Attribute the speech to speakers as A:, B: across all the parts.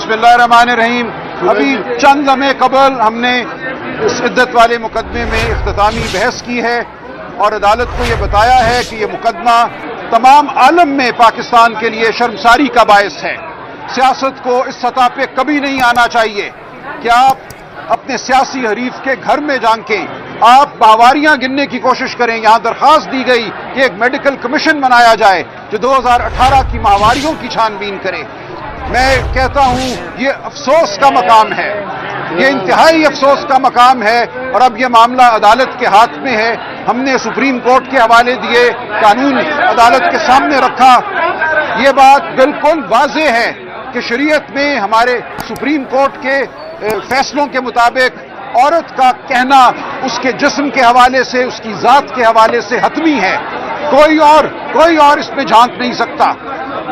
A: बिस्मिल्लाहिर्रहमानिर्रहीम। अभी चंद लम्हे कबल हमने इस इद्दत वाले मुकदमे में इख्तितामी बहस की है और अदालत को ये बताया है कि ये मुकदमा तमाम आलम में पाकिस्तान के लिए शर्मसारी का बायस है। सियासत को इस सतह पे कभी नहीं आना चाहिए कि आप अपने सियासी हरीफ के घर में जाके आप माहवारियां गिनने की कोशिश करें। यहां दरखास्त दी गई कि एक मेडिकल कमीशन बनाया जाए जो 2018 की माहवारियों की छानबीन करे। मैं कहता हूं ये अफसोस का मकाम है, ये इंतहाई अफसोस का मकाम है और अब ये मामला अदालत के हाथ में है। हमने सुप्रीम कोर्ट के हवाले दिए, कानून अदालत के सामने रखा। ये बात बिल्कुल वाज़ेह है कि शरीयत में हमारे सुप्रीम कोर्ट के फैसलों के मुताबिक औरत का कहना उसके जिस्म के हवाले से, उसकी ज़ात के हवाले से हतमी है। कोई और इसमें झांक नहीं सकता।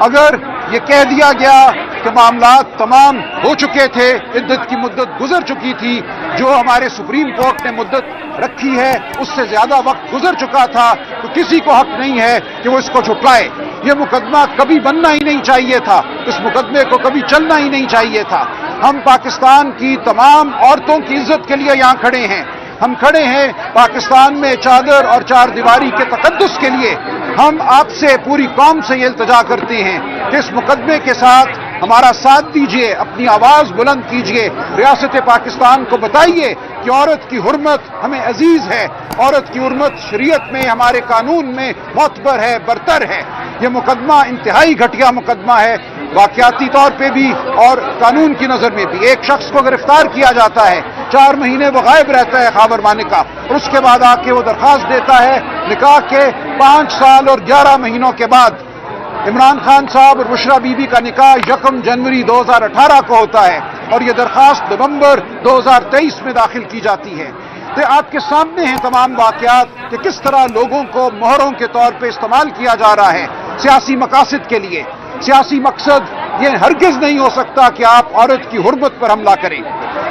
A: अगर ये कह दिया गया कि मामलात तमाम हो चुके थे, इद्दत की मुद्दत गुजर चुकी थी, जो हमारे सुप्रीम कोर्ट ने मुद्दत रखी है उससे ज्यादा वक्त गुजर चुका था, तो किसी को हक नहीं है कि वो इसको झुटलाए। ये मुकदमा कभी बनना ही नहीं चाहिए था, इस मुकदमे को कभी चलना ही नहीं चाहिए था। हम पाकिस्तान की तमाम औरतों की इज्जत के लिए यहां खड़े हैं। हम खड़े हैं पाकिस्तान में चादर और चार दीवारी के तकद्दुस के लिए। हम आपसे, पूरी कौम से ये इल्तिजा करते हैं कि इस मुकदमे के साथ हमारा साथ दीजिए, अपनी आवाज बुलंद कीजिए, रियासत पाकिस्तान को बताइए कि औरत की हुर्मत हमें अजीज है, औरत की हुर्मत शरीयत में, हमारे कानून में मोतबर है, बरतर है। यह मुकदमा इंतहाई घटिया मुकदमा है, वाकयाती तौर पे भी और कानून की नजर में भी। एक शख्स को गिरफ्तार किया जाता है, 4 महीने वो गायब रहता है खाबर माने का, और उसके बाद आके वो दरखास्त देता है निकाह के 5 साल और 11 महीनों के बाद। इमरान खान साहब और बुशरा बीबी का निकाह 1 जनवरी 2018 को होता है और ये दरखास्त नवंबर 2023 में दाखिल की जाती है। तो आपके सामने हैं तमाम वाकयात कि किस तरह लोगों को मोहरों के तौर पे इस्तेमाल किया जा रहा है सियासी मकासद के लिए। सियासी मकसद ये हरगिज नहीं हो सकता कि आप औरत की हुर्मत पर हमला करें।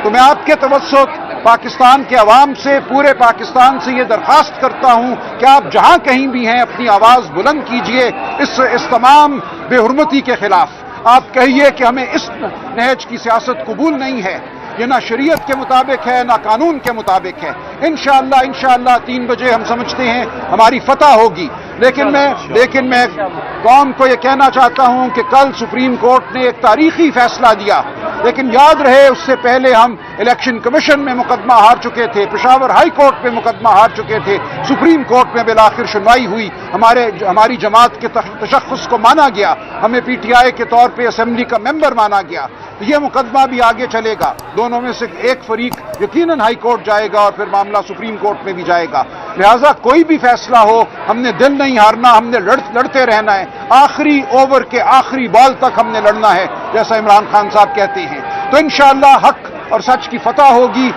A: तो मैं आपके तवस्सुत पाकिस्तान के अवाम से, पूरे पाकिस्तान से ये दरखास्त करता हूं कि आप जहां कहीं भी हैं अपनी आवाज बुलंद कीजिए इस तमाम बेहुर्मती के खिलाफ। आप कहिए कि हमें इस नहज की सियासत कबूल नहीं है, ये ना शरीयत के मुताबिक है ना कानून के मुताबिक है। इंशाअल्लाह 3 बजे हम समझते हैं हमारी फतह होगी। लेकिन मैं कौम को यह कहना चाहता हूं कि कल सुप्रीम कोर्ट ने एक तारीखी फैसला दिया, लेकिन याद रहे उससे पहले हम इलेक्शन कमीशन में मुकदमा हार चुके थे, पेशावर हाई कोर्ट में मुकदमा हार चुके थे, सुप्रीम कोर्ट में बिलाखिर सुनवाई हुई, हमारी जमात के तशख्खुस को माना गया, हमें पीटीआई के तौर पे असेंबली का मेंबर माना गया। तो ये मुकदमा भी आगे चलेगा, दोनों में से एक फरीक यकीनन हाई कोर्ट जाएगा और फिर मामला सुप्रीम कोर्ट में भी जाएगा। लिहाजा कोई भी फैसला हो, हमने दिल नहीं हारना, हमने लड़ते रहना है, आखिरी ओवर के आखिरी बॉल तक हमने लड़ना है, जैसा इमरान खान साहब कहते हैं। तो इंशाअल्लाह हक और सच की फतह होगी,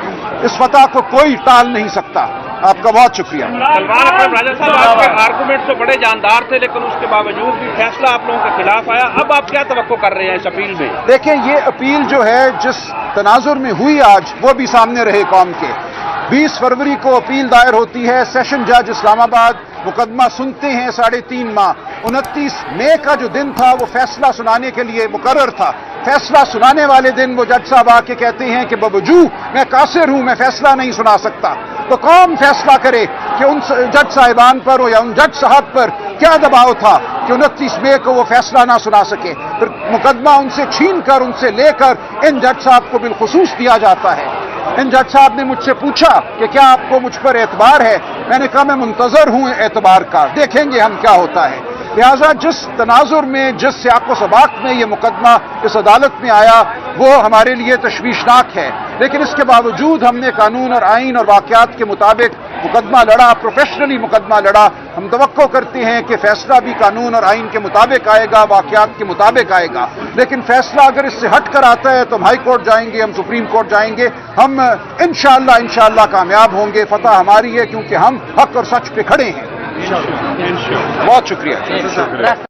A: इस फतह को कोई टाल नहीं सकता। आपका बहुत शुक्रिया।
B: सलमान अकरम राजा साहब, आपके आर्गूमेंट तो बड़े जानदार थे, लेकिन उसके बावजूद भी फैसला आप लोगों के खिलाफ आया। अब आप क्या तवक्को कर रहे हैं इस अपील में?
A: देखिए, ये अपील जो है जिस तनाजुर में हुई आज, वो भी सामने रहे कौम के। 20 फरवरी को अपील दायर होती है, सेशन जज इस्लामाबाद मुकदमा सुनते हैं 3.5 माह। 29 मई का जो दिन था वो फैसला सुनाने के लिए मुकर्रर था। फैसला सुनाने वाले दिन वो जज साहब आके कहते हैं कि बवजूद मैं कासिर हूं, मैं फैसला नहीं सुना सकता। तो कौन फैसला करे कि उन जज साहिबान पर या उन जज साहब पर क्या दबाव था कि 29 मई को वो फैसला ना सुना सके। फिर मुकदमा उनसे छीन कर, उनसे लेकर इन जज साहब को बिलखुसूस दिया जाता है। इन जज साहब ने मुझसे पूछा कि क्या आपको मुझ पर एतबार है? मैंने कहा मैं मुंतजर हूं एतबार का, देखेंगे हम क्या होता है। लिहाजा जिस तनाजुर में, जिस सियाको सबाक में ये मुकदमा इस अदालत में आया, वो हमारे लिए तशवीशनाक है। लेकिन इसके बावजूद हमने कानून और आइन और वाकयात के मुताबिक मुकदमा लड़ा, प्रोफेशनली मुकदमा लड़ा। हम तवक्को करते हैं कि फैसला भी कानून और आइन के मुताबिक आएगा, वाकयात के मुताबिक आएगा। लेकिन फैसला अगर इससे हट कर आता है तो हम हाई कोर्ट जाएंगे, हम सुप्रीम कोर्ट जाएंगे। हम इंशाअल्लाह कामयाब होंगे। फतह हमारी है क्योंकि हम हक और सच पे खड़े हैं। बहुत शुक्रिया।